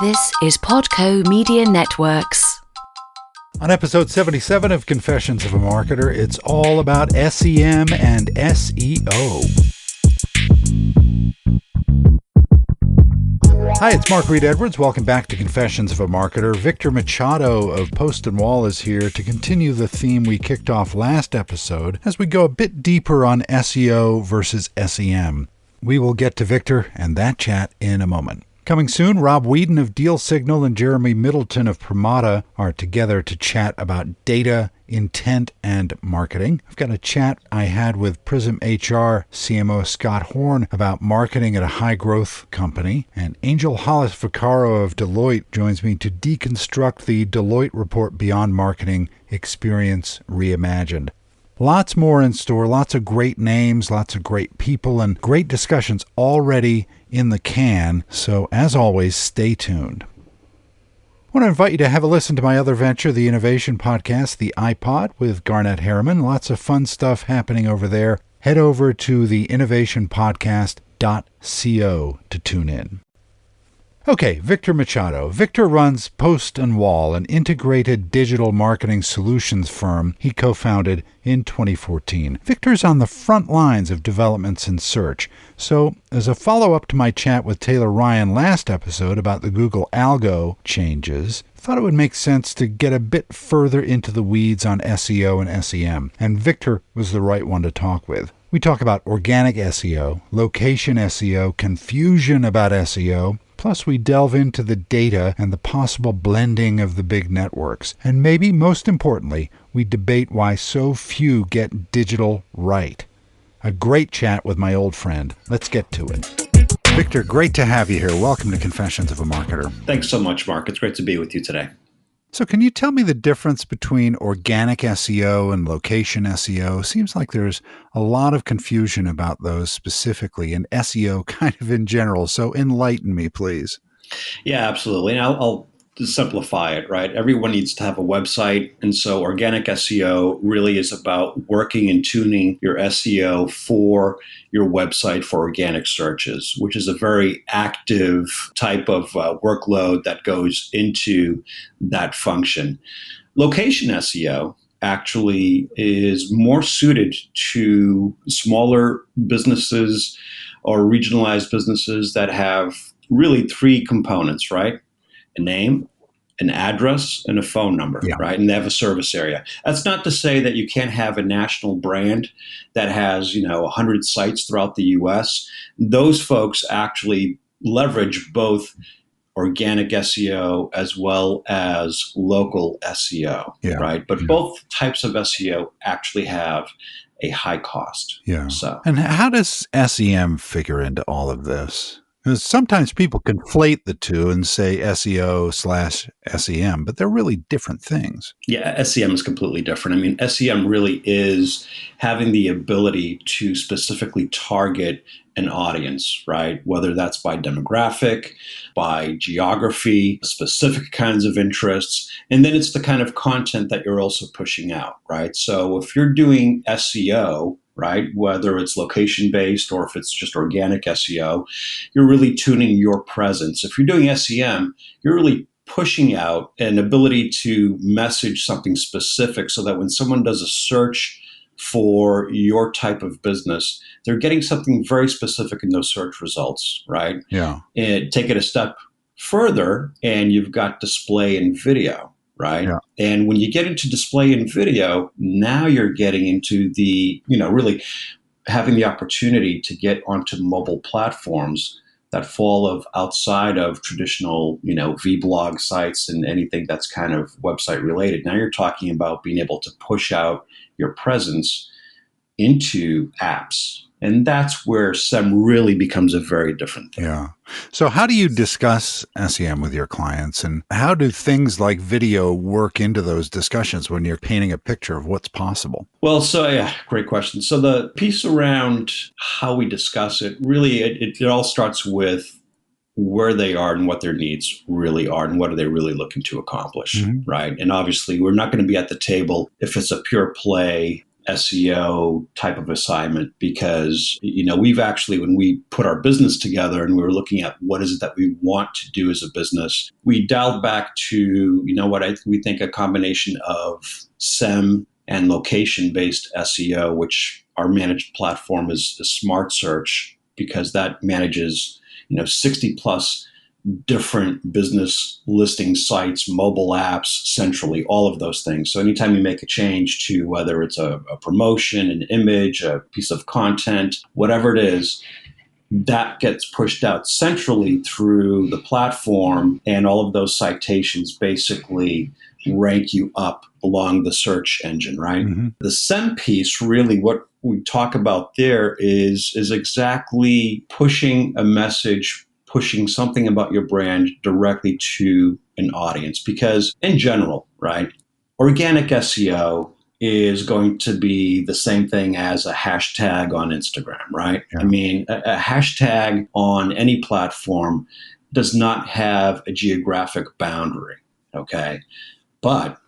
This is Podco Media Networks. On episode 77 of Confessions of a Marketer, it's all about SEM and SEO. Hi, it's Mark Reed Edwards. Welcome back to Confessions of a Marketer. Victor Machado of Post&Wall is here to continue the theme we kicked off last episode as we go a bit deeper on SEO versus SEM. We will get to Victor and that chat in a moment. Coming soon, Rob Whedon of Deal Signal and Jeremy Middleton of Promata are together to chat about data, intent, and marketing. I've got a chat I had with Prism HR CMO Scott Horn about marketing at a high-growth company. And Angel Hollis-Vaccaro of Deloitte joins me to deconstruct the Deloitte report Beyond Marketing Experience Reimagined. Lots more in store, lots of great names, lots of great people, and great discussions already in the can. So, as always, stay tuned. I want to invite you to have a listen to my other venture, the innovation podcast, The iPod, with Garnett Harriman. Lots of fun stuff happening over there. Head over to the innovationpodcast.co to tune in. Okay, Victor Machado. Victor runs Post&Wall, an integrated digital marketing solutions firm he co-founded in 2014. Victor's on the front lines of developments in search. So, as a follow-up to my chat with Taylor Ryan last episode about the Google algo changes, I thought it would make sense to get a bit further into the weeds on SEO and SEM, and Victor was the right one to talk with. We talk about organic SEO, location SEO, confusion about SEO, plus we delve into the data and the possible blending of the big networks. And maybe most importantly, we debate why so few get digital right. A great chat with my old friend. Let's get to it. Victor, great to have you here. Welcome to Confessions of a Marketer. Thanks so much, Mark. It's great to be with you today. So can you tell me the difference between organic SEO and location SEO? Seems like there's a lot of confusion about those specifically, and SEO kind of in general. So enlighten me, please. Yeah, absolutely. And I'll simplify it, right? Everyone needs to have a website. And so organic SEO really is about working and tuning your SEO for your website for organic searches, which is a very active type of workload that goes into that function. Location SEO actually is more suited to smaller businesses or regionalized businesses that have really three components, right? A name, an address, and a phone number, right? And they have a service area. That's not to say that you can't have a national brand that has, 100 sites throughout the US. Those folks actually leverage both organic SEO as well as local SEO, right? But both types of SEO actually have a high cost. So, and how does SEM figure into all of this? Because sometimes people conflate the two and say SEO/SEM, but they're really different things. Yeah, SEM is completely different. I mean, SEM really is having the ability to specifically target an audience, right? Whether that's by demographic, by geography, specific kinds of interests, and then it's the kind of content that you're also pushing out, right? So if you're doing SEO, right, whether it's location-based or if it's just organic SEO, you're really tuning your presence. If you're doing SEM, you're really pushing out an ability to message something specific so that when someone does a search for your type of business, they're getting something very specific in those search results, right? And take it a step further, and you've got display and video, right? And when you get into display and video, now you're getting into the, really having the opportunity to get onto mobile platforms that fall outside of traditional, vlog sites and anything that's kind of website related. Now you're talking about being able to push out your presence into apps. And that's where SEM really becomes a very different thing. So how do you discuss SEM with your clients, and how do things like video work into those discussions when you're painting a picture of what's possible? Well, great question. So the piece around how we discuss it, really, it all starts with where they are and what their needs really are and what are they really looking to accomplish, right? And obviously, we're not going to be at the table if it's a pure play SEO type of assignment because, we've actually, when we put our business together and we were looking at what is it that we want to do as a business, we dialed back to, we think a combination of SEM and location-based SEO, which our managed platform is Smart Search, because that manages, 60 plus different business listing sites, mobile apps, centrally, all of those things. So anytime you make a change to whether it's a promotion, an image, a piece of content, whatever it is, that gets pushed out centrally through the platform, and all of those citations basically rank you up along the search engine, right? Mm-hmm. The SEM piece, really what we talk about there is exactly pushing a message, pushing something about your brand directly to an audience. Because in general, right, organic SEO is going to be the same thing as a hashtag on Instagram, right? Yeah. I mean, a hashtag on any platform does not have a geographic boundary, okay? But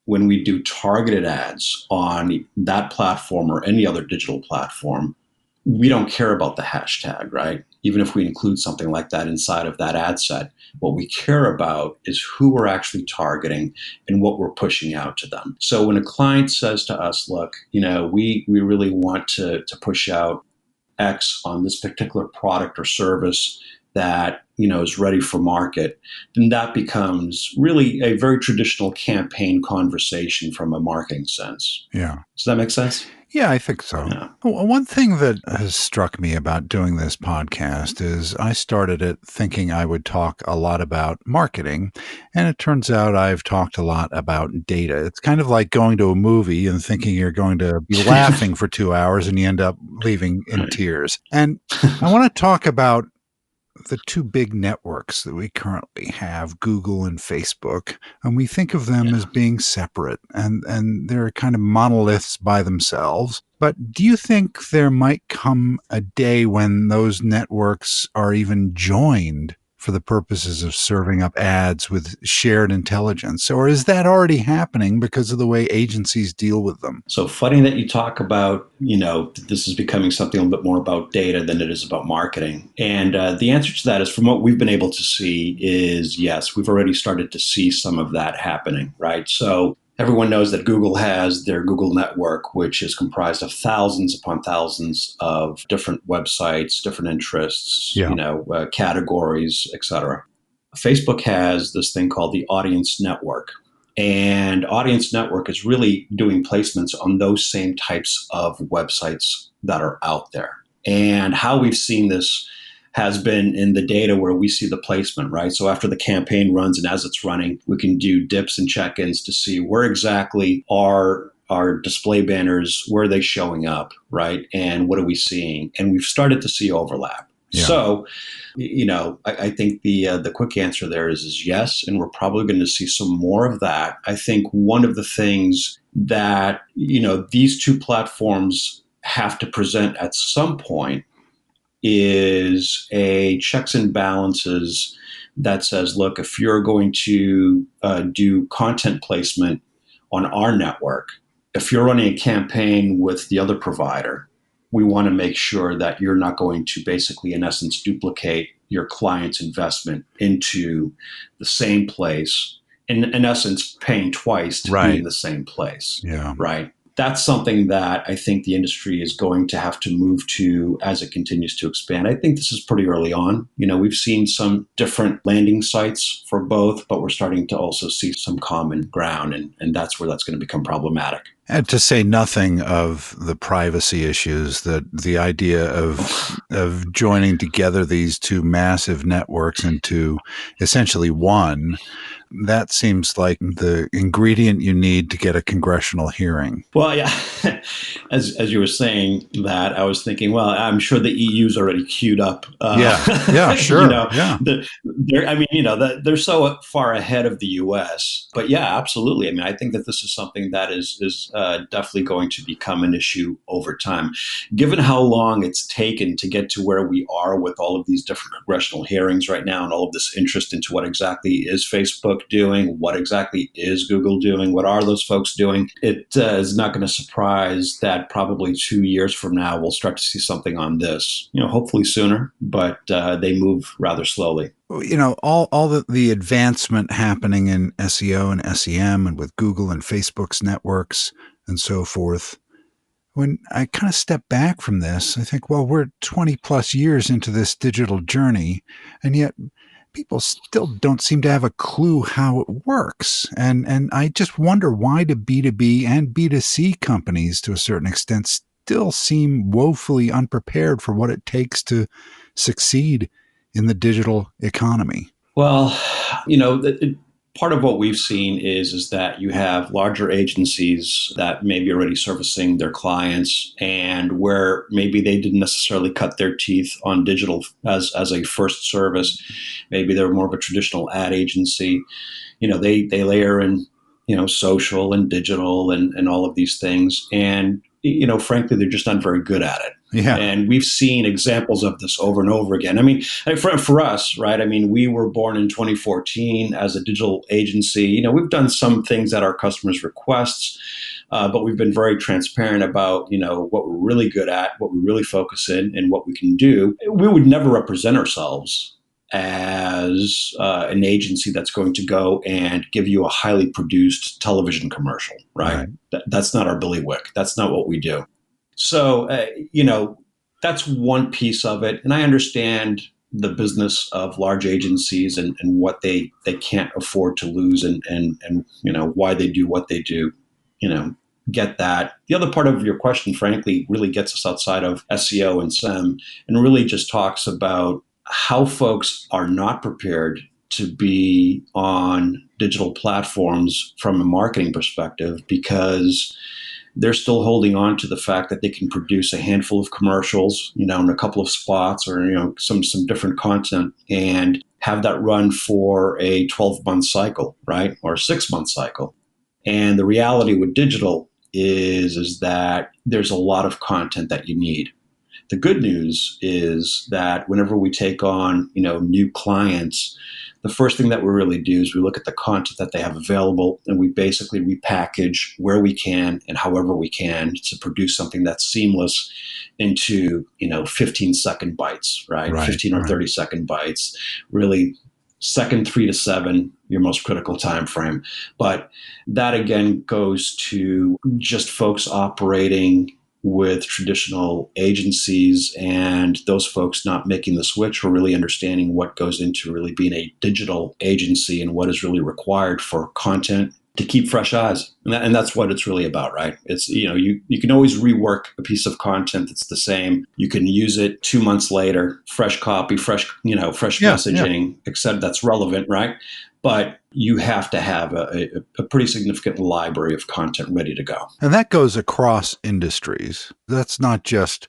when we do targeted ads on that platform or any other digital platform, we don't care about the hashtag, right? Even if we include something like that inside of that ad set, what we care about is who we're actually targeting and what we're pushing out to them. So when a client says to us, look, we really want to push out X on this particular product or service that, is ready for market, then that becomes really a very traditional campaign conversation from a marketing sense. Yeah. Does that make sense? Yeah, I think so. Yeah. One thing that has struck me about doing this podcast is I started it thinking I would talk a lot about marketing, and it turns out I've talked a lot about data. It's kind of like going to a movie and thinking you're going to be laughing for 2 hours and you end up leaving in tears. And I want to talk about the two big networks that we currently have, Google and Facebook, and we think of them as being separate and they're kind of monoliths by themselves. But do you think there might come a day when those networks are even joined for the purposes of serving up ads with shared intelligence? Or is that already happening because of the way agencies deal with them? So funny that you talk about, this is becoming something a little bit more about data than it is about marketing. And the answer to that is, from what we've been able to see, is yes, we've already started to see some of that happening, right? So everyone knows that Google has their Google network, which is comprised of thousands upon thousands of different websites, different interests, categories, etc. Facebook has this thing called the Audience Network. And Audience Network is really doing placements on those same types of websites that are out there. And how we've seen this has been in the data where we see the placement, right? So after the campaign runs and as it's running, we can do dips and check-ins to see where exactly are our display banners, where are they showing up, right? And what are we seeing? And we've started to see overlap. Yeah. So, I think the quick answer there is yes, and we're probably going to see some more of that. I think one of the things that, these two platforms have to present at some point is a checks and balances that says, look, if you're going to do content placement on our network, if you're running a campaign with the other provider, we want to make sure that you're not going to basically, in essence, duplicate your client's investment into the same place, in essence, paying twice to be in the same place, right? That's something that I think the industry is going to have to move to as it continues to expand. I think this is pretty early on. We've seen some different landing sites for both, but we're starting to also see some common ground, and that's where that's going to become problematic. And to say nothing of the privacy issues, that the idea of joining together these two massive networks into essentially one, that seems like the ingredient you need to get a congressional hearing. Well, yeah, as you were saying that, I was thinking, well, I'm sure the EU's already queued up. Sure. They're so far ahead of the US. But yeah, absolutely. I mean, I think that this is something that is definitely going to become an issue over time. Given how long it's taken to get to where we are with all of these different congressional hearings right now and all of this interest into what exactly is Facebook doing, what exactly is Google doing, what are those folks doing, it is not going to surprise that probably 2 years from now we'll start to see something on this. Hopefully sooner, but they move rather slowly. All the advancement happening in SEO and SEM and with Google and Facebook's networks and so forth. When I kind of step back from this, I think, well, we're 20 plus years into this digital journey, and yet people still don't seem to have a clue how it works. And I just wonder, why do B2B and B2C companies, to a certain extent, still seem woefully unprepared for what it takes to succeed in the digital economy? Well, part of what we've seen is that you have larger agencies that may be already servicing their clients, and where maybe they didn't necessarily cut their teeth on digital as a first service. Maybe they're more of a traditional ad agency. They layer in, social and digital and all of these things. And, frankly, they're just not very good at it. Yeah. And we've seen examples of this over and over again. I mean, for us, right? I mean, we were born in 2014 as a digital agency. We've done some things at our customers' requests, but we've been very transparent about, what we're really good at, what we really focus in, and what we can do. We would never represent ourselves as an agency that's going to go and give you a highly produced television commercial, right? That's not our bailiwick. That's not what we do. So, that's one piece of it. And I understand the business of large agencies and what they can't afford to lose and why they do what they do, get that. The other part of your question, frankly, really gets us outside of SEO and SEM and really just talks about how folks are not prepared to be on digital platforms from a marketing perspective, because they're still holding on to the fact that they can produce a handful of commercials, in a couple of spots or, some different content and have that run for a 12-month cycle, right? Or a 6-month cycle. And the reality with digital is that there's a lot of content that you need. The good news is that whenever we take on, new clients, the first thing that we really do is we look at the content that they have available, and we basically repackage where we can and however we can to produce something that's seamless into, 15-second bites, right? 15 or 30-second bites, really second 3 to 7, your most critical time frame. But that again goes to just folks operating with traditional agencies and those folks not making the switch or really understanding what goes into really being a digital agency and what is really required for content to keep fresh eyes. And that's what it's really about, right? It's, you can always rework a piece of content that's the same. You can use it 2 months later, fresh copy, fresh messaging, except that's relevant, right? But you have to have a pretty significant library of content ready to go. And that goes across industries. That's not just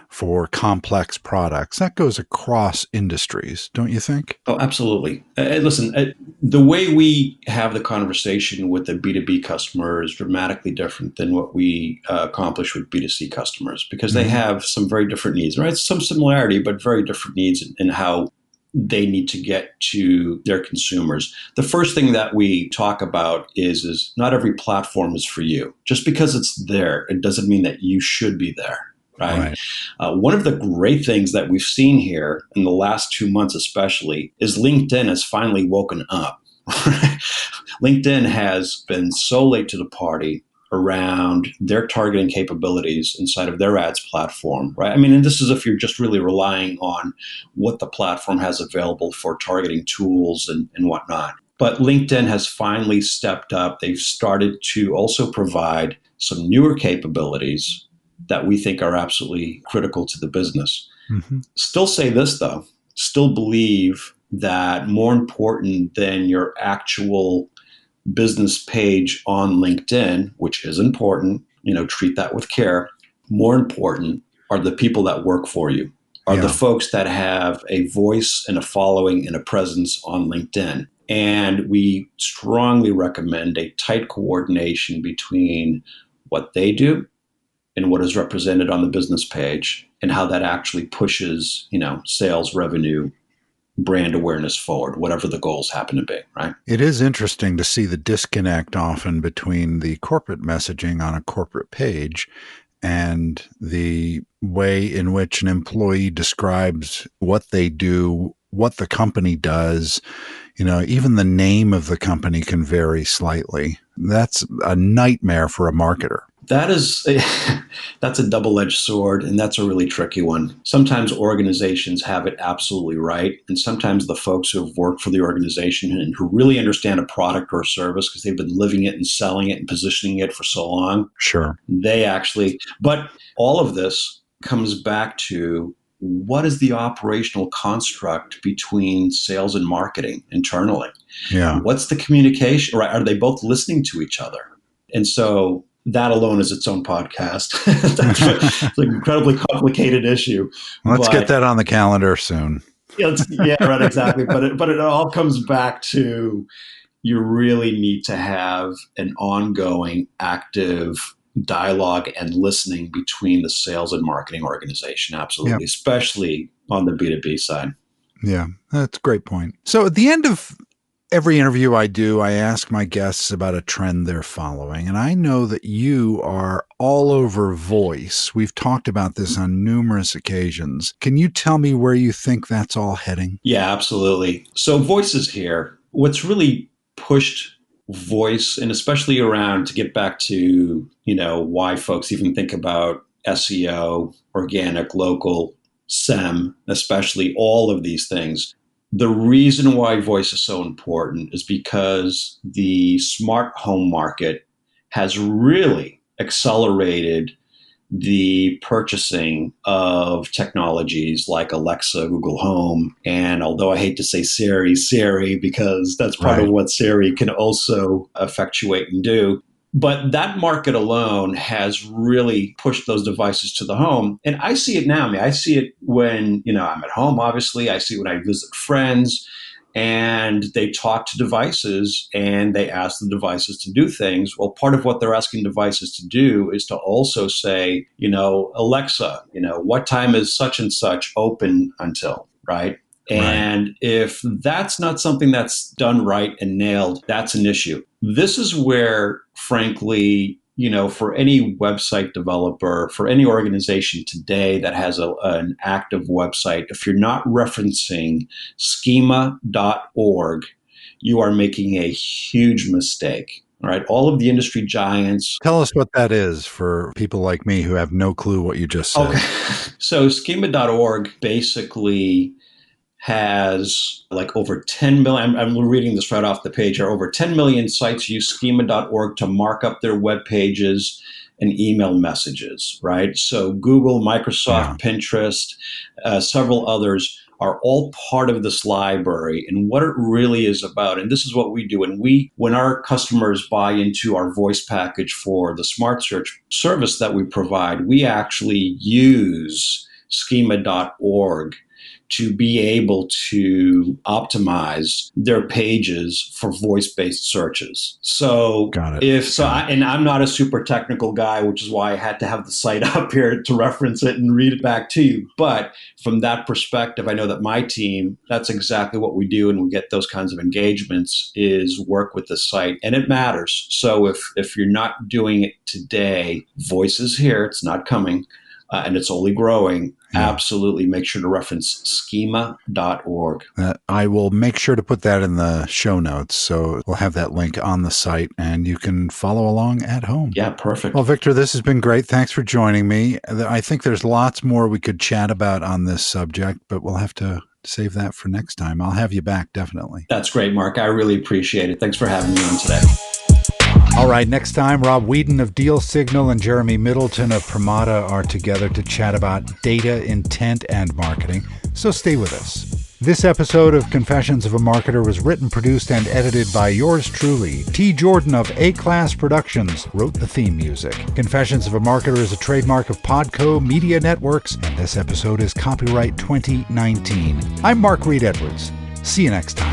for complex products. That goes across industries, don't you think? Oh, absolutely. Listen, the way we have the conversation with the B2B customer is dramatically different than what we accomplish with B2C customers, because they have some very different needs, right? Some similarity, but very different needs in how they need to get to their consumers. The first thing that we talk about is not every platform is for you. Just because it's there, it doesn't mean that you should be there. Right. One of the great things that we've seen here in the last 2 months, especially, is LinkedIn has finally woken up. LinkedIn has been so late to the party around their targeting capabilities inside of their ads platform, right? I mean, and this is if you're just really relying on what the platform has available for targeting tools and whatnot. But LinkedIn has finally stepped up. They've started to also provide some newer capabilities that we think are absolutely critical to the business. Still say this, though, still believe that more important than your actual business page on LinkedIn, which is important, treat that with care. More important are the people that work for you, are the folks that have a voice and a following and a presence on LinkedIn. And we strongly recommend a tight coordination between what they do and what is represented on the business page and how that actually pushes, sales, revenue, brand awareness forward, whatever the goals happen to be, right? It is interesting to see the disconnect often between the corporate messaging on a corporate page and the way in which an employee describes what they do, what the company does. Even the name of the company can vary slightly. That's a nightmare for a marketer. That's a double-edged sword, and that's a really tricky one. Sometimes organizations have it absolutely right, and sometimes the folks who have worked for the organization and who really understand a product or a service because they've been living it and selling it and positioning it for so long. Sure. But all of this comes back to what is the operational construct between sales and marketing internally? Yeah. What's the communication? Right? Are they both listening to each other? And so that alone is its own podcast. That's an incredibly complicated issue. Let's get that on the calendar soon. Yeah, right, exactly. But it all comes back to you really need to have an ongoing, active dialogue and listening between the sales and marketing organization. Absolutely, especially on the B2B side. Yeah, that's a great point. So at the end of every interview I do, I ask my guests about a trend they're following. And I know that you are all over voice. We've talked about this on numerous occasions. Can you tell me where you think that's all heading? Yeah, absolutely. So voice is here. What's really pushed voice, and especially around, to get back to, why folks even think about SEO, organic, local, SEM, especially all of these things. The reason why voice is so important is because the smart home market has really accelerated the purchasing of technologies like Alexa, Google Home, and although I hate to say Siri, because that's part of what Siri can also effectuate and do. But that market alone has really pushed those devices to the home. And I see it now. I see it when, I'm at home, obviously. I see it when I visit friends and they talk to devices and they ask the devices to do things. Well, part of what they're asking devices to do is to also say, Alexa, what time is such and such open until, right? And if that's not something that's done right and nailed, that's an issue. This is where, frankly, for any website developer, for any organization today that has an active website, if you're not referencing schema.org, you are making a huge mistake. All right. All of the industry giants. Tell us what that is for people like me who have no clue what you just said. Okay. So schema.org basically has like over 10 million, I'm reading this right off the page, are over 10 million sites use schema.org to mark up their web pages and email messages, right? So Google, Microsoft, Pinterest, several others are all part of this library. And what it really is about, and this is what we do, and when our customers buy into our voice package for the Smart Search service that we provide, we actually use schema.org to be able to optimize their pages for voice-based searches. So and I'm not a super technical guy, which is why I had to have the site up here to reference it and read it back to you. But from that perspective, I know that my team, that's exactly what we do, and we get those kinds of engagements, is work with the site, and it matters. So if you're not doing it today, voice is here, it's not coming. And it's only growing. Absolutely make sure to reference schema.org. I will make sure to put that in the show notes. So we'll have that link on the site and you can follow along at home. Yeah, perfect. Well, Victor, this has been great. Thanks for joining me. I think there's lots more we could chat about on this subject, but we'll have to save that for next time. I'll have you back, definitely. That's great, Mark. I really appreciate it. Thanks for having me on today. All right, next time, Rob Whedon of Deal Signal and Jeremy Middleton of Pramada are together to chat about data, intent, and marketing. So stay with us. This episode of Confessions of a Marketer was written, produced, and edited by yours truly. T. Jordan of A-Class Productions wrote the theme music. Confessions of a Marketer is a trademark of Podco Media Networks, and this episode is copyright 2019. I'm Mark Reed Edwards. See you next time.